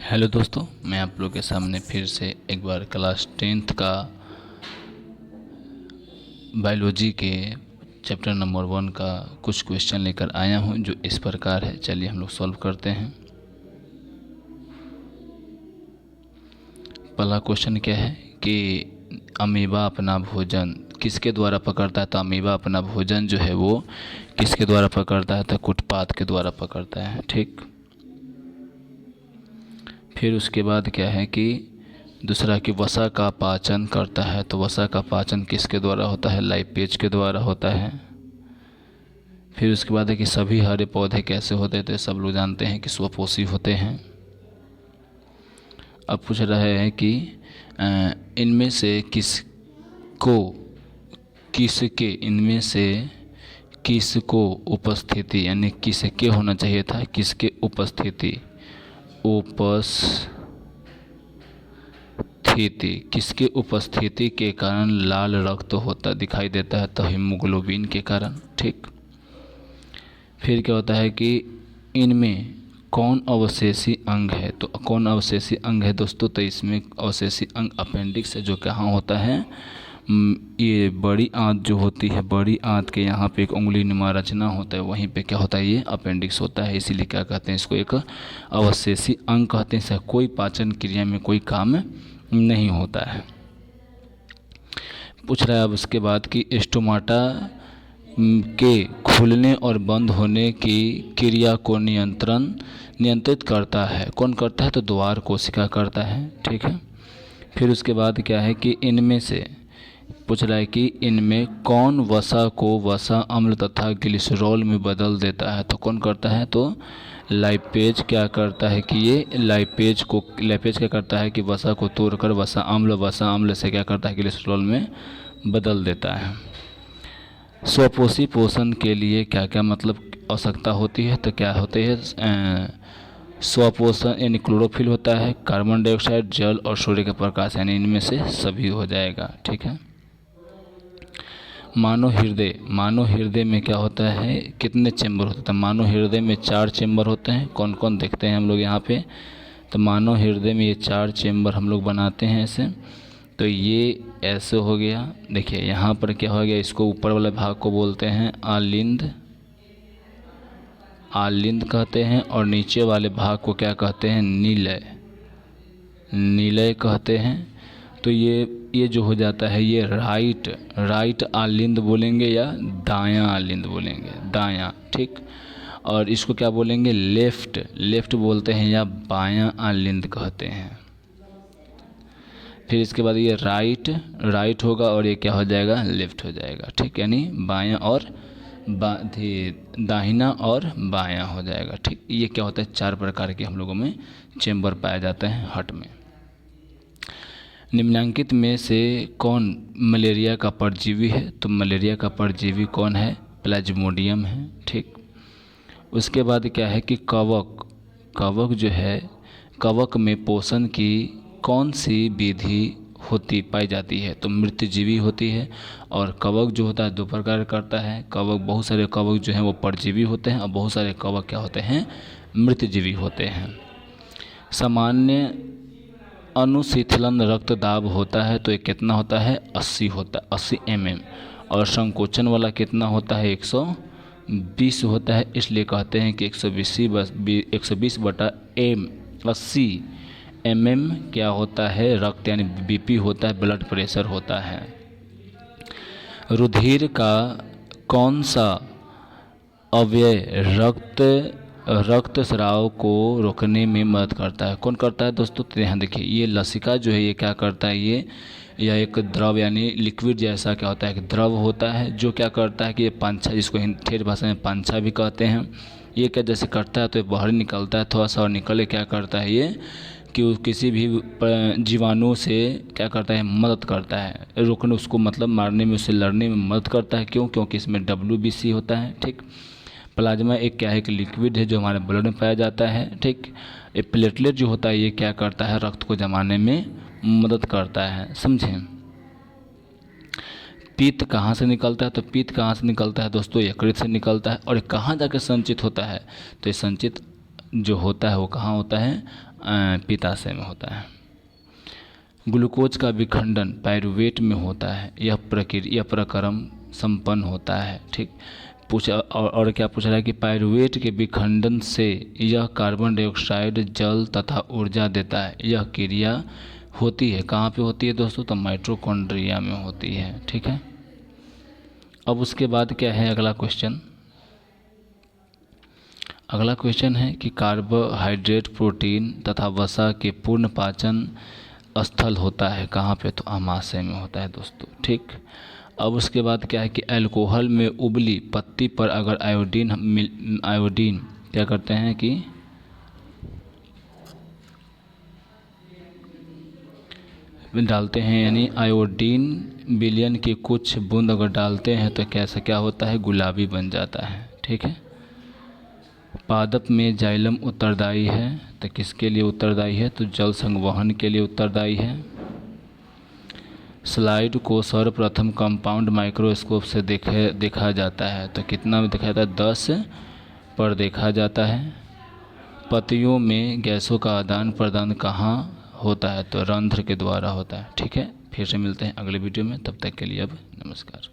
Hello दोस्तों, मैं आप लोग के सामने फिर से एक बार क्लास 10th का बायोलॉजी के चैप्टर नंबर 1 का कुछ क्वेश्चन लेकर आया हूं जो इस प्रकार है। चलिए हम लोग सॉल्व करते हैं। पहला क्वेश्चन क्या है कि अमीबा अपना भोजन किसके द्वारा पकड़ता है। तो अमीबा अपना भोजन जो है वो किसके द्वारा पकड़ता है, तो कुटपाद के द्वारा पकड़ता है। ठीक, फिर उसके बाद क्या है कि दूसरा कि वसा का पाचन करता है। तो वसा का पाचन किसके द्वारा होता है, लाइपेज के द्वारा होता है। फिर उसके बाद है कि सभी हरे पौधे कैसे होते हैं। तो सब लोग जानते हैं कि स्वपोषी होते हैं। अब पूछ रहे हैं कि इनमें से किसको उपस्थिति यानी किसके होना चाहिए था, किसके उपस्थिति किसके उपस्थिति के कारण लाल रक्त होता दिखाई देता है। तो हीमोग्लोबिन के कारण। ठीक, फिर क्या होता है कि इनमें कौन अवशेषी अंग है। तो कौन अवशेषी अंग है दोस्तों, तो इसमें अवशेषी अंग अपेंडिक्स है जो कहाँ होता है, ये बड़ी आंत जो होती है, बड़ी आंत के यहाँ पे एक उंगली नुमा रचना होता है, वहीं पे क्या होता है, ये अपेंडिक्स होता है। इसीलिए क्या कहते हैं, इसको एक अवशेषी अंग कहते हैं। इसका कोई पाचन क्रिया में कोई काम नहीं होता है। पूछ रहा है अब उसके बाद कि स्टोमाटा के खुलने और बंद होने की क्रिया को नियंत्रित करता है। कौन करता है, तो द्वार कोशिका करता है। ठीक है, फिर उसके बाद क्या है कि इनमें से पूछ रहा है कि इनमें कौन वसा को वसा अम्ल तथा ग्लिसरॉल में बदल देता है। तो कौन करता है, तो लाइपेज क्या करता है कि ये लाइपेज क्या करता है कि वसा को तोड़कर वसा अम्ल से क्या करता है, ग्लिसरॉल में बदल देता है। स्वपोषी पोषण के लिए क्या क्या मतलब आवश्यकता होती है, तो क्या होते हैं, स्वपोषण यानी क्लोरोफिल होता है, कार्बन डाइऑक्साइड, जल और सूर्य का प्रकाश, यानी इनमें से सभी हो जाएगा। ठीक है, मानव हृदय में क्या होता है, कितने चेंबर होते हैं। तो मानव हृदय में 4 चेंबर होते हैं। कौन कौन देखते हैं हम लोग यहाँ पे, तो मानव हृदय में ये 4 चेंबर हम लोग बनाते हैं ऐसे। तो ये ऐसे हो गया, देखिए यहाँ पर क्या हो गया, इसको ऊपर वाले भाग को बोलते हैं आलिंद कहते हैं, और नीचे वाले भाग को क्या कहते हैं, नीलय कहते हैं। तो ये जो हो जाता है, ये राइट आलिंद बोलेंगे या दायां आलिंद बोलेंगे, दायां। ठीक, और इसको क्या बोलेंगे, लेफ्ट बोलते हैं या बायां आलिंद कहते हैं। फिर इसके बाद ये राइट होगा और ये क्या हो जाएगा, लेफ्ट हो जाएगा। ठीक, यानी बायां और दाहिना और बायां हो जाएगा। ठीक, ये क्या होता है, 4 प्रकार के हम लोगों में चेंबर पाए जाते हैं हार्ट में। निम्नलिखित में से कौन मलेरिया का परजीवी है। तो मलेरिया का परजीवी कौन है, प्लाज्मोडियम है। ठीक, उसके बाद क्या है कि कवक जो है, कवक में पोषण की कौन सी विधि पाई जाती है। तो मृतजीवी होती है। और कवक जो होता है 2 प्रकार करता है। बहुत सारे कवक जो हैं वो परजीवी होते हैं और बहुत सारे कवक क्या होते हैं, मृतजीवी होते हैं। सामान्य अनुशीतलन रक्तदाब होता है, तो ये कितना होता है, 80 mm। और संकोचन वाला कितना होता है, 120 होता है। इसलिए कहते हैं कि 120/80 mm क्या होता है, रक्त यानी बीपी होता है, ब्लड प्रेशर होता है। रुधिर का कौन सा अवयव रक्तस्राव को रोकने में मदद करता है। कौन करता है दोस्तों, तो यहाँ देखिए ये लसिका जो है ये क्या करता है, यह एक द्रव यानी लिक्विड जैसा क्या होता है, एक द्रव होता है जो क्या करता है कि ये पांछा, जिसको ठेठ भाषा में पांछा भी कहते हैं, ये क्या जैसे करता है तो ये बाहर निकलता है थोड़ा सा, और निकले क्या करता है ये कि किसी भी जीवाणु से क्या करता है, मदद करता है रोकने, उसको मतलब मारने में, उससे लड़ने में मदद करता है। क्योंकि इसमें WBC होता है। ठीक, प्लाज्मा एक क्या है, एक लिक्विड है जो हमारे ब्लड में पाया जाता है। ठीक, ये प्लेटलेट जो होता है ये क्या करता है, रक्त को जमाने में मदद करता है। समझें, पित्त कहाँ से निकलता है। तो पित्त कहाँ से निकलता है दोस्तों, यकृत से निकलता है। और कहाँ जाकर संचित होता है, तो ये संचित जो होता है वो कहाँ होता है, पित्ताशय में होता है। ग्लूकोज का विखंडन पायरुवेट में होता है। यह प्रक्रम संपन्न होता है। ठीक, पूछा और क्या पूछ रहा है कि पायरुवेट के विखंडन से यह कार्बन डाइऑक्साइड, जल तथा ऊर्जा देता है। यह क्रिया होती है कहाँ पे होती है दोस्तों? तो माइटोकॉन्ड्रिया में होती है। ठीक है, अब उसके बाद क्या है अगला क्वेश्चन? अगला क्वेश्चन है कि कार्बोहाइड्रेट, प्रोटीन तथा वसा के पूर्ण पाचन स्थल होता है कहाँ पे? तो आमाशय में होता है दोस्तों। ठीक, अब उसके बाद क्या है कि अल्कोहल में उबली पत्ती पर अगर आयोडीन क्या करते हैं कि डालते हैं, यानी आयोडीन विलयन की कुछ बूंद अगर डालते हैं तो कैसा क्या होता है? गुलाबी बन जाता है। ठीक है, पादप में जाइलम उत्तरदायी है, तो किसके लिए उत्तरदायी है? तो जल संवहन के लिए उत्तरदायी है। स्लाइड को सर्वप्रथम कंपाउंड माइक्रोस्कोप से देखा जाता है, तो कितना में देखा जाता है? 10 पर देखा जाता है। पत्तियों में गैसों का आदान प्रदान कहाँ होता है? तो रंध्र के द्वारा होता है। ठीक है, फिर से मिलते हैं अगले वीडियो में, तब तक के लिए अब नमस्कार।